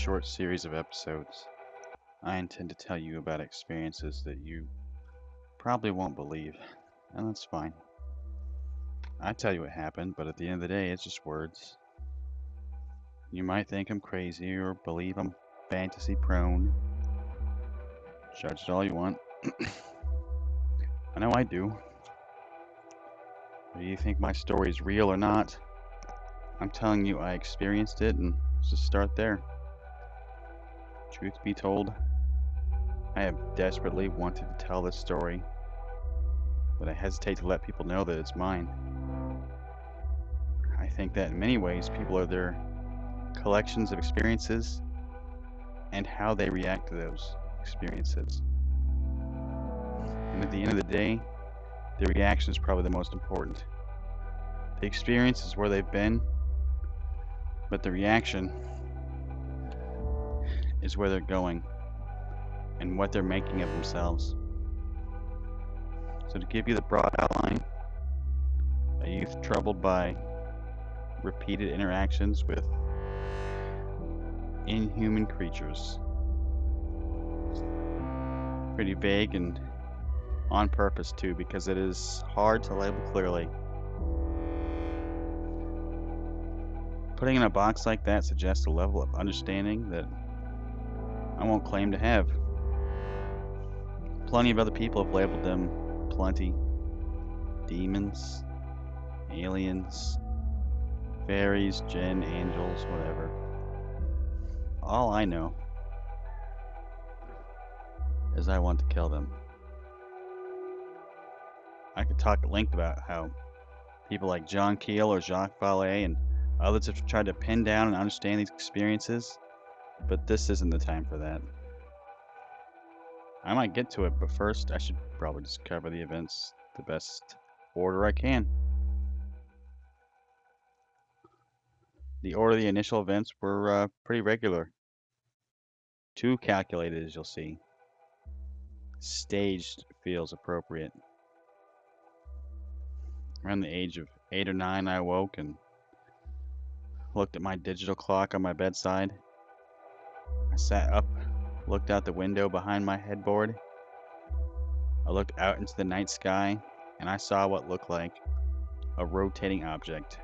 short series of episodes, I intend to tell you about experiences that you probably won't believe, and that's fine. I tell you what happened, but at the end of the day, it's just words. You might think I'm crazy or believe I'm fantasy prone. Judge it all you want. I know I do. Whether you think my story is real or not, I'm telling you I experienced it, and let's just start there. Truth be told, I have desperately wanted to tell this story, but I hesitate to let people know that it's mine. I think that in many ways, people are their collections of experiences and how they react to those experiences. And at the end of the day, the reaction is probably the most important. The experience is where they've been, but the reaction is where they're going and what they're making of themselves. So, to give you the broad outline, a youth troubled by repeated interactions with inhuman creatures. Pretty vague and on purpose, too, because it is hard to label clearly. Putting in a box like that suggests a level of understanding that I won't claim to have. Plenty of other people have labeled them plenty. Demons, aliens, fairies, jinn, angels, whatever. All I know is I want to kill them. I could talk at length about how people like John Keel or Jacques Vallée and others have tried to pin down and understand these experiences, but this isn't the time for that. I might get to it, but first I should probably just cover the events the best order I can. The order of the initial events were pretty regular. Too calculated, as you'll see. Staged feels appropriate. Around the age of 8 or 9, I awoke and looked at my digital clock on my bedside. I sat up, looked out the window behind my headboard. I looked out into the night sky, and I saw what looked like a rotating object.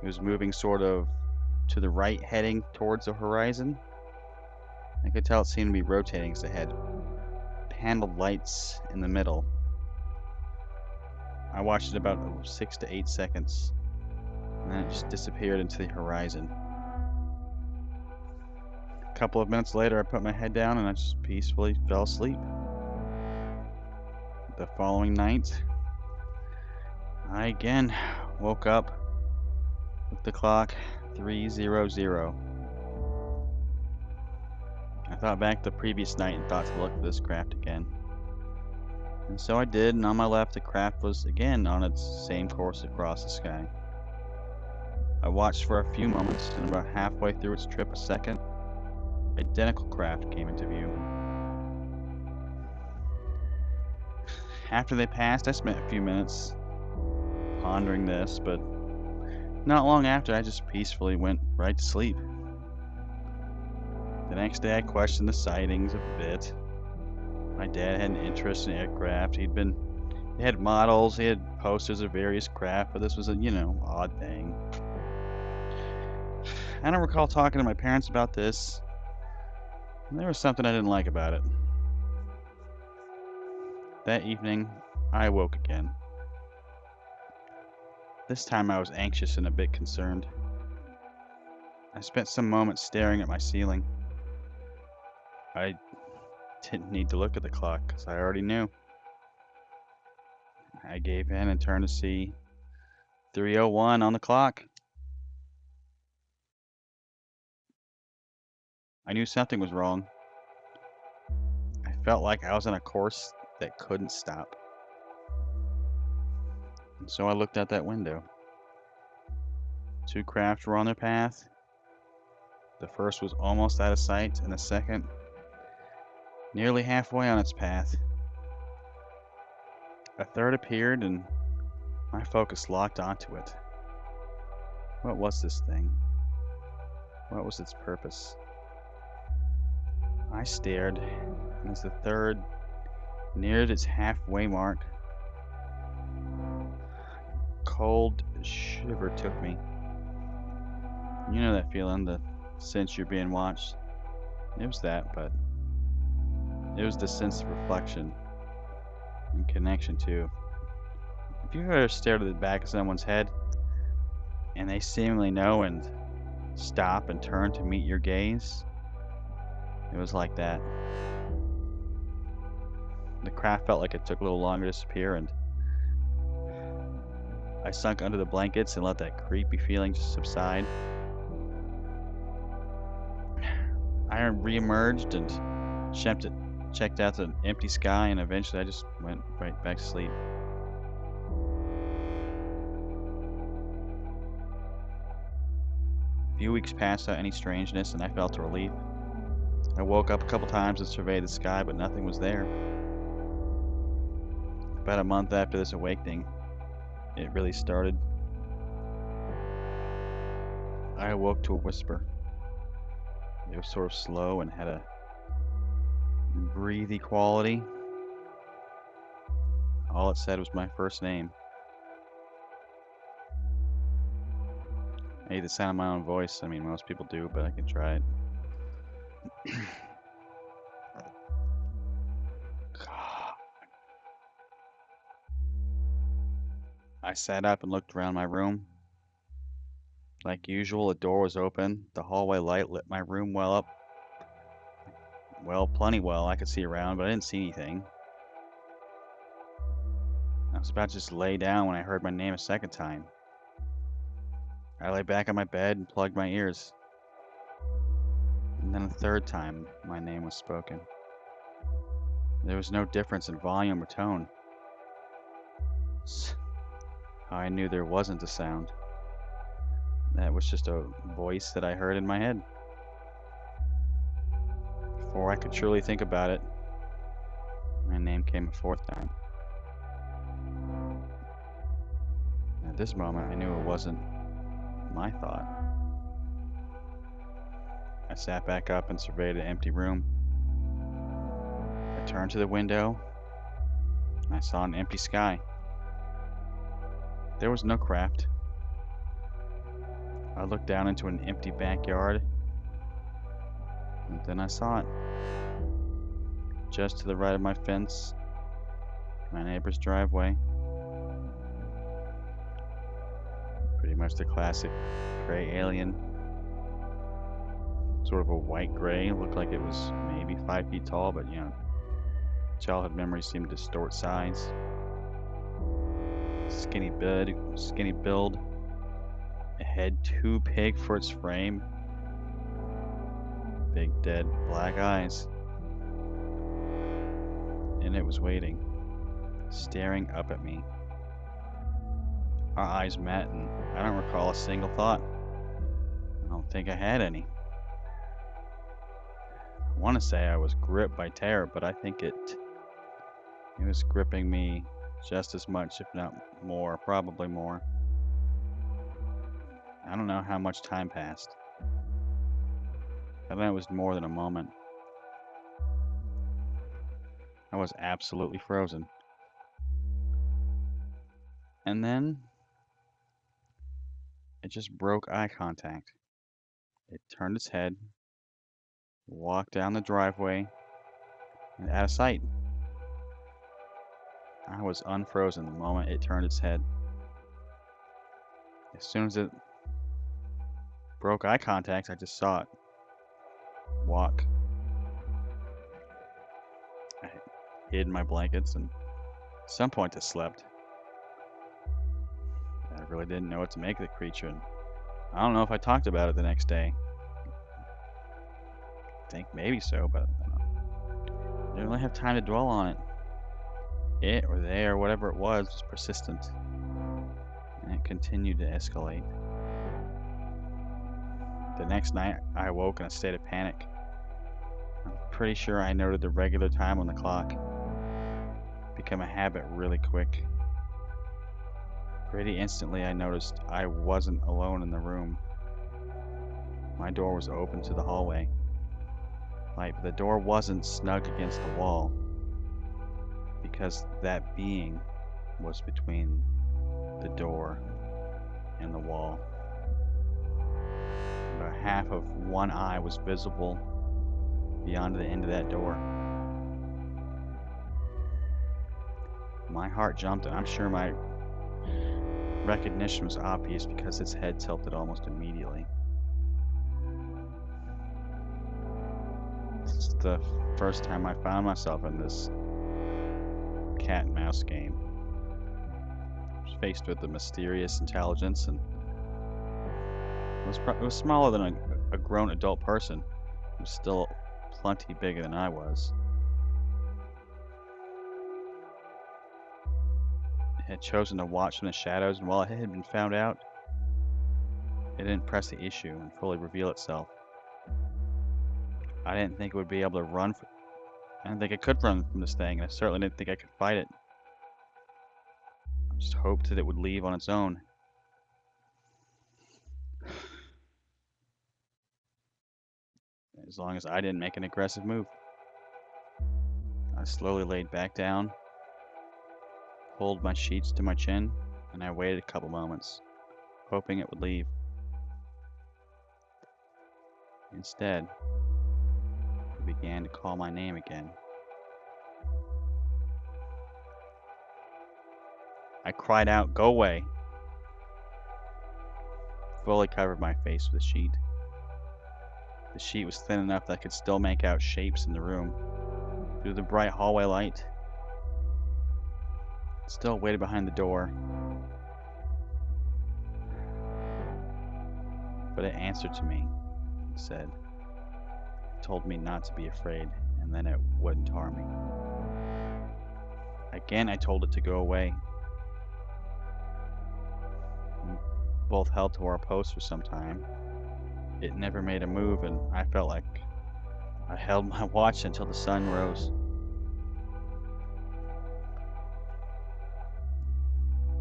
It was moving sort of to the right, heading towards the horizon. I could tell it seemed to be rotating because it had paneled lights in the middle. I watched it about 6 to 8 seconds, and then it just disappeared into the horizon. A couple of minutes later, I put my head down and I just peacefully fell asleep. The following night, I again woke up with the clock 3:00. I thought back to the previous night and thought to look at this craft again. And so I did, and on my left, the craft was again on its same course across the sky. I watched for a few moments, and about halfway through its trip, a second identical craft came into view. After they passed, I spent a few minutes pondering this, but not long after, I just peacefully went right to sleep. The next day, I questioned the sightings a bit. My dad had an interest in aircraft. He had models, he had posters of various craft, but this was a, odd thing. I don't recall talking to my parents about this. And there was something I didn't like about it. That evening, I awoke again. This time I was anxious and a bit concerned. I spent some moments staring at my ceiling. I didn't need to look at the clock because I already knew. I gave in and turned to see 3:01 on the clock. I knew something was wrong. I felt like I was on a course that couldn't stop. And so I looked out that window. Two craft were on their path. The first was almost out of sight, and the second nearly halfway on its path. A third appeared, and my focus locked onto it. What was this thing? What was its purpose? I stared, and as the third neared its halfway mark, cold shiver took me. You know that feeling, the sense you're being watched. It was that, but it was the sense of reflection and connection too. If you've ever stared at the back of someone's head and they seemingly know and stop and turn to meet your gaze, it was like that. The craft felt like it took a little longer to disappear, and I sunk under the blankets and let that creepy feeling subside. I re-emerged and checked out the empty sky, and eventually I just went right back to sleep. A few weeks passed without any strangeness, and I felt a relief. I woke up a couple times and surveyed the sky, but nothing was there. About a month after this awakening, it really started. I awoke to a whisper. It was sort of slow and had a breathy quality. All it said was my first name. I hate the sound of my own voice. I mean, most people do, but I can try it. I sat up and looked around my room. Like usual, the door was open. The hallway light lit my room well up. Well, plenty well. I could see around, but I didn't see anything. I was about to just lay down when I heard my name a second time. I lay back on my bed and plugged my ears. And then a third time, my name was spoken. There was no difference in volume or tone. I knew there wasn't a sound. That was just a voice that I heard in my head. Before I could truly think about it, my name came a fourth time. At this moment, I knew it wasn't my thought. I sat back up and surveyed an empty room. I turned to the window, and I saw an empty sky. There was no craft. I looked down into an empty backyard, and then I saw it. Just to the right of my fence, my neighbor's driveway. Pretty much the classic gray alien. Sort of a white gray, looked like it was maybe 5 feet tall, but you know, childhood memories seem to distort size. Skinny build, a head too big for its frame, big dead black eyes, and it was waiting, staring up at me. Our eyes met, and I don't recall a single thought. I don't think I had any. I want to say I was gripped by terror, but I think it was gripping me just as much, if not more, probably more. I don't know how much time passed. I know it was more than a moment. I was absolutely frozen. And then it just broke eye contact. It turned its head, walked down the driveway, and out of sight. I was unfrozen the moment it turned its head. As soon as it broke eye contact, I just saw it walk. I hid in my blankets, and at some point I slept. I really didn't know what to make of the creature, and I don't know if I talked about it the next day. I think maybe so, but I didn't really have time to dwell on it. It or they or whatever it was persistent, and it continued to escalate. The next night, I awoke in a state of panic. I'm pretty sure I noted the regular time on the clock. It became a habit really quick. Pretty instantly, I noticed I wasn't alone in the room. My door was open to the hallway. Like, the door wasn't snug against the wall because that being was between the door and the wall. About half of one eye was visible beyond the end of that door. My heart jumped, and I'm sure my recognition was obvious because its head tilted almost immediately. It's the first time I found myself in this cat and mouse game. I was faced with a mysterious intelligence, and it was smaller than a grown adult person. It was still plenty bigger than I was. It had chosen to watch from the shadows, and while it had been found out, it didn't press the issue and fully reveal itself. I didn't think it would be able to run. I didn't think I could run from this thing, and I certainly didn't think I could fight it. I just hoped that it would leave on its own. As long as I didn't make an aggressive move. I slowly laid back down, pulled my sheets to my chin, and I waited a couple moments, hoping it would leave. Instead, it began to call my name again. I cried out, "Go away!" Fully covered my face with a sheet. The sheet was thin enough that I could still make out shapes in the room through the bright hallway light. It still waited behind the door, but it answered to me. It said, told me not to be afraid, and then it wouldn't harm me. Again, I told it to go away. We both held to our posts for some time. It never made a move, and I felt like I held my watch until the sun rose.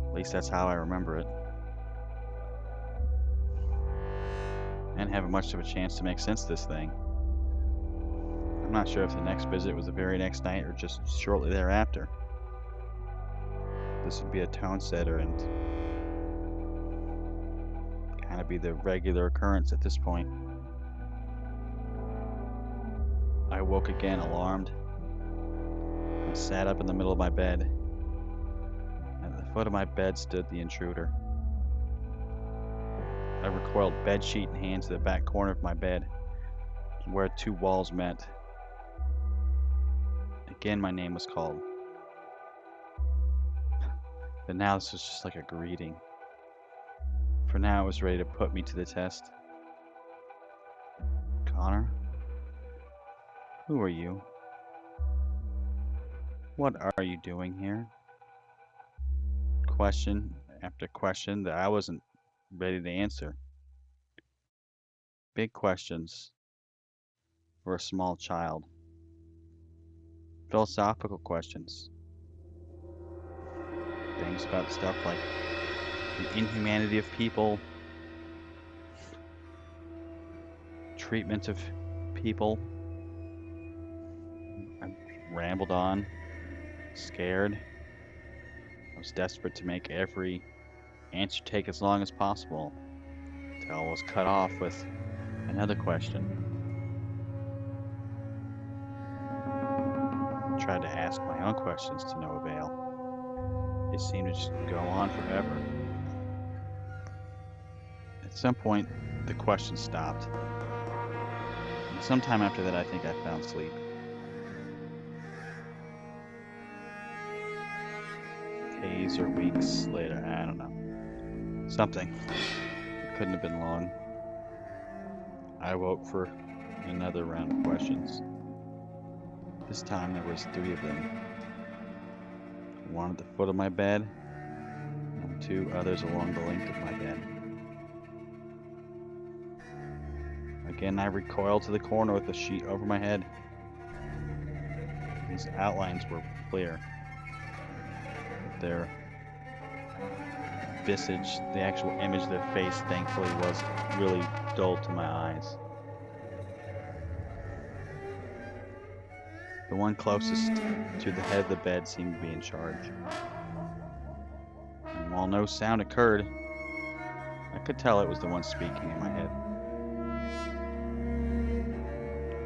At least that's how I remember it. I didn't have much of a chance to make sense of this thing. I'm not sure if the next visit was the very next night or just shortly thereafter. This would be a tone setter and kind of be the regular occurrence at this point. I woke again, alarmed. I sat up in the middle of my bed. At the foot of my bed stood the intruder. I recoiled, bedsheet in hand, to the back corner of my bed, where two walls met. Again, my name was called. But now this was just like a greeting. For now, it was ready to put me to the test. Connor? Who are you? What are you doing here? Question after question that I wasn't ready to answer. Big questions for a small child. Philosophical questions. Things about stuff like the inhumanity of people, treatment of people. I rambled on, scared. I was desperate to make every answer take as long as possible, until I was cut off with another question. I tried to ask my own questions to no avail. It seemed to just go on forever. At some point, the questions stopped. And sometime after that, I think I found sleep. Days or weeks later, I don't know. Something. It couldn't have been long. I woke for another round of questions. This time there was 3 of them. One at the foot of my bed, and 2 others along the length of my bed. Again, I recoiled to the corner with the sheet over my head. These outlines were clear. Their visage, the actual image of their face, thankfully was really dull to my eyes. The one closest to the head of the bed seemed to be in charge. And while no sound occurred, I could tell it was the one speaking in my head.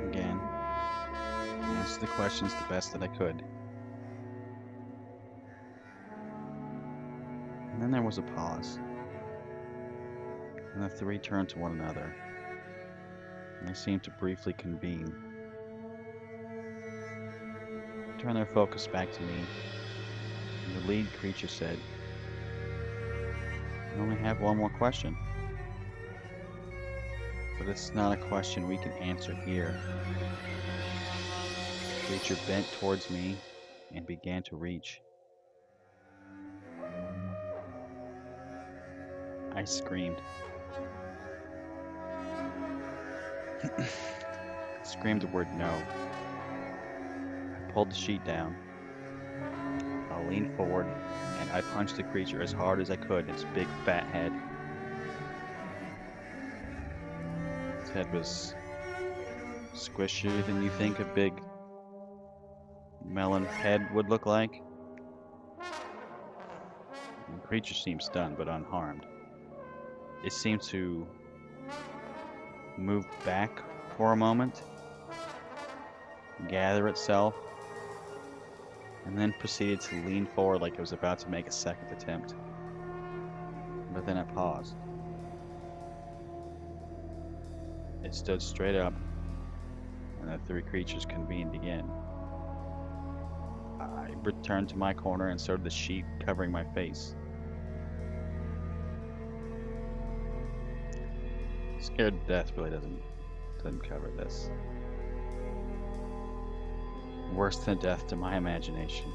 Again, I answered the questions the best that I could. And then there was a pause. And the three turned to one another. And they seemed to briefly convene. Turned their focus back to me. And the lead creature said, "I only have one more question. But it's not a question we can answer here." The creature bent towards me and began to reach. I screamed. Screamed the word no. I pulled the sheet down. I leaned forward and I punched the creature as hard as I could in its big fat head. Its head was squishier than you think a big melon head would look like. The creature seemed stunned but unharmed. It seemed to move back for a moment, gather itself, and then proceeded to lean forward like it was about to make a second attempt. But then it paused. It stood straight up, and the three creatures convened again. I returned to my corner and so did the sheet covering my face. Scared to death really doesn't cover this. Worse than death to my imagination.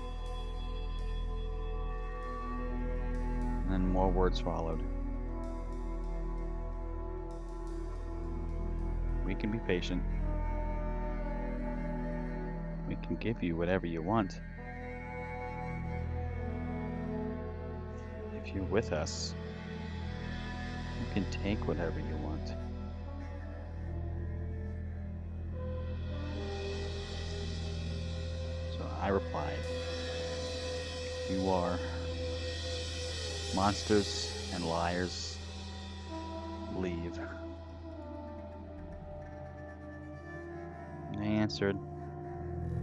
And then more words followed. We can be patient. We can give you whatever you want. If you're with us, you can take whatever you want. So I replied, "You are monsters and liars. Leave." And they answered,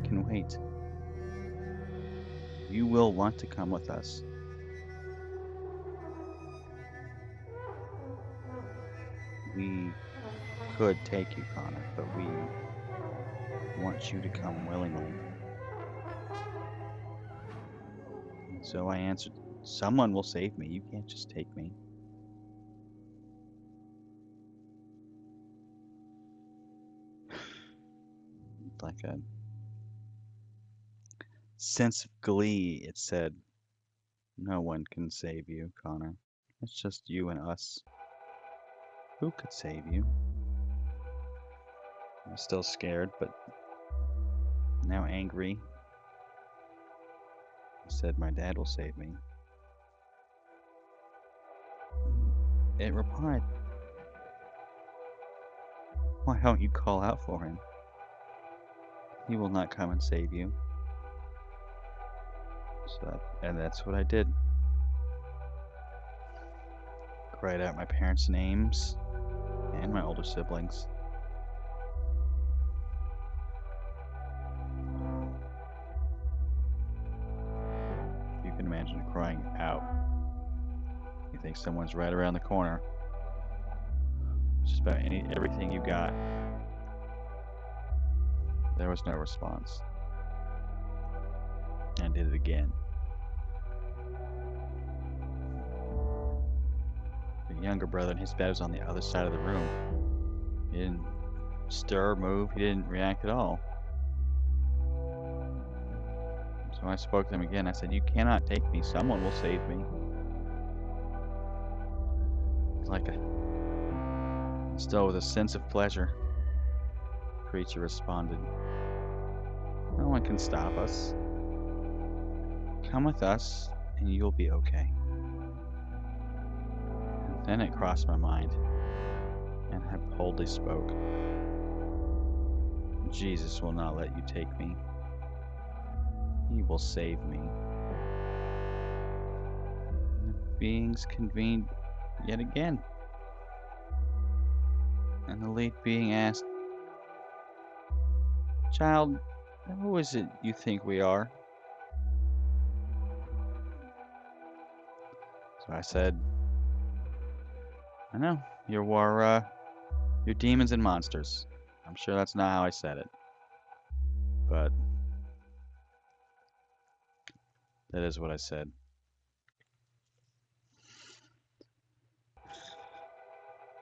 "Can wait. You will want to come with us. We could take you, Connor, but we want you to come willingly." And so I answered, "Someone will save me. You can't just take me." Like a sense of glee, it said, "No one can save you, Connor. It's just you and us. Who could save you?" I'm still scared, but now angry. I said, "My dad will save me." It replied, "Why don't you call out for him? He will not come and save you." And that's what I did. Cried out my parents' names and my older siblings. You can imagine crying out. You think someone's right around the corner. Just about everything you got. There was no response. I did it again. The younger brother and his bed was on the other side of the room. He didn't stir, move, he didn't react at all. So I spoke to him again. I said, "You cannot take me. Someone will save me." It's like still with a sense of pleasure, the creature responded, "No one can stop us. Come with us and you'll be okay." And then it crossed my mind, and I boldly spoke, "Jesus will not let you take me. He will save me. And the beings convened yet again. And the lead being asked, "Child, who is it you think we are?" So I said, "I know, you're demons and monsters." I'm sure that's not how I said it, but that is what I said.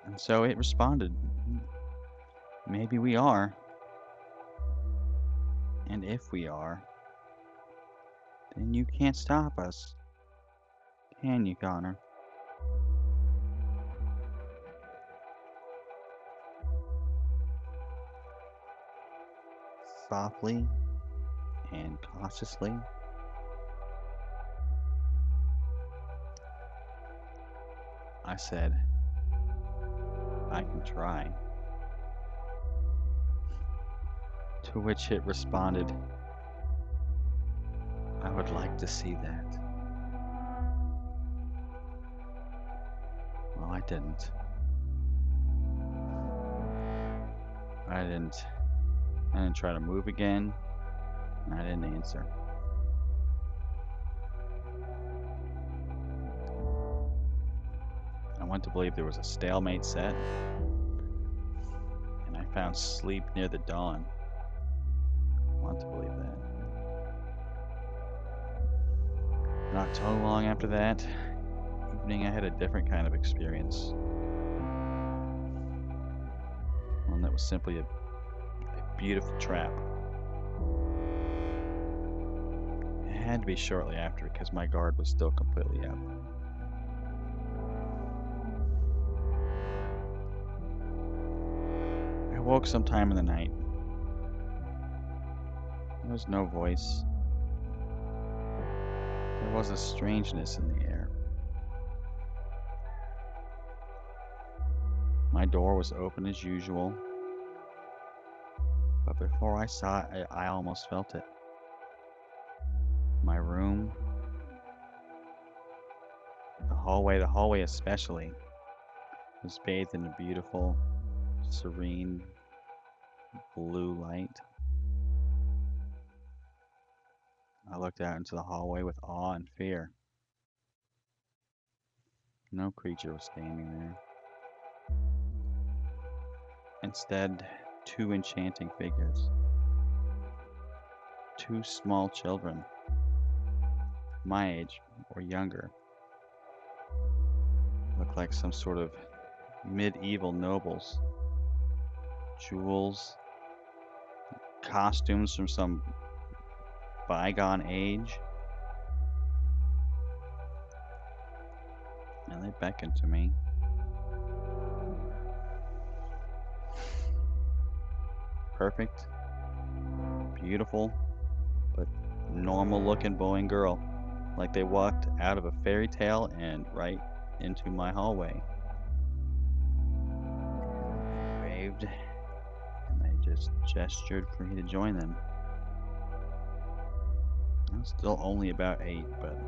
And so it responded, "Maybe we are. And if we are, then you can't stop us, can you, Connor?" Softly and cautiously, I said, "I can try." To which it responded, "I would like to see that." Well, I didn't. I didn't try to move again, and I didn't answer. I went to believe there was a stalemate set, and I found sleep near the dawn. I want to believe that. Not too long after that evening, I had a different kind of experience. One that was simply a beautiful trap. It had to be shortly after because my guard was still completely up. I woke sometime in the night. There was no voice. There was a strangeness in the air. My door was open as usual, but before I saw it, I almost felt it. My room, the hallway especially, was bathed in a beautiful, serene blue light. I looked out into the hallway with awe and fear. No creature was standing there. Instead, two enchanting figures. Two small children, my age or younger. Looked like some sort of medieval nobles. Jewels, costumes from some bygone age. And they beckoned to me. Perfect, beautiful, but normal looking boy and girl. Like they walked out of a fairy tale and right into my hallway. They waved and they just gestured for me to join them. I was still only about 8, but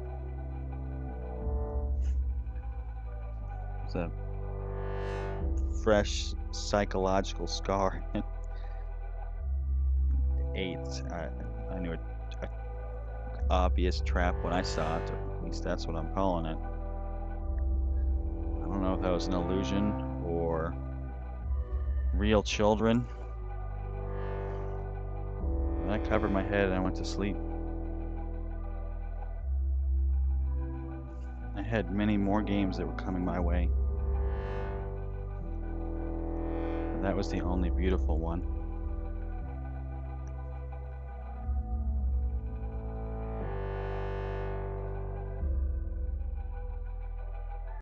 it's a fresh psychological scar. 8, I knew a obvious trap when I saw it. At least that's what I'm calling it. I don't know if that was an illusion or real children. And I covered my head and I went to sleep. I had many more games that were coming my way. But that was the only beautiful one.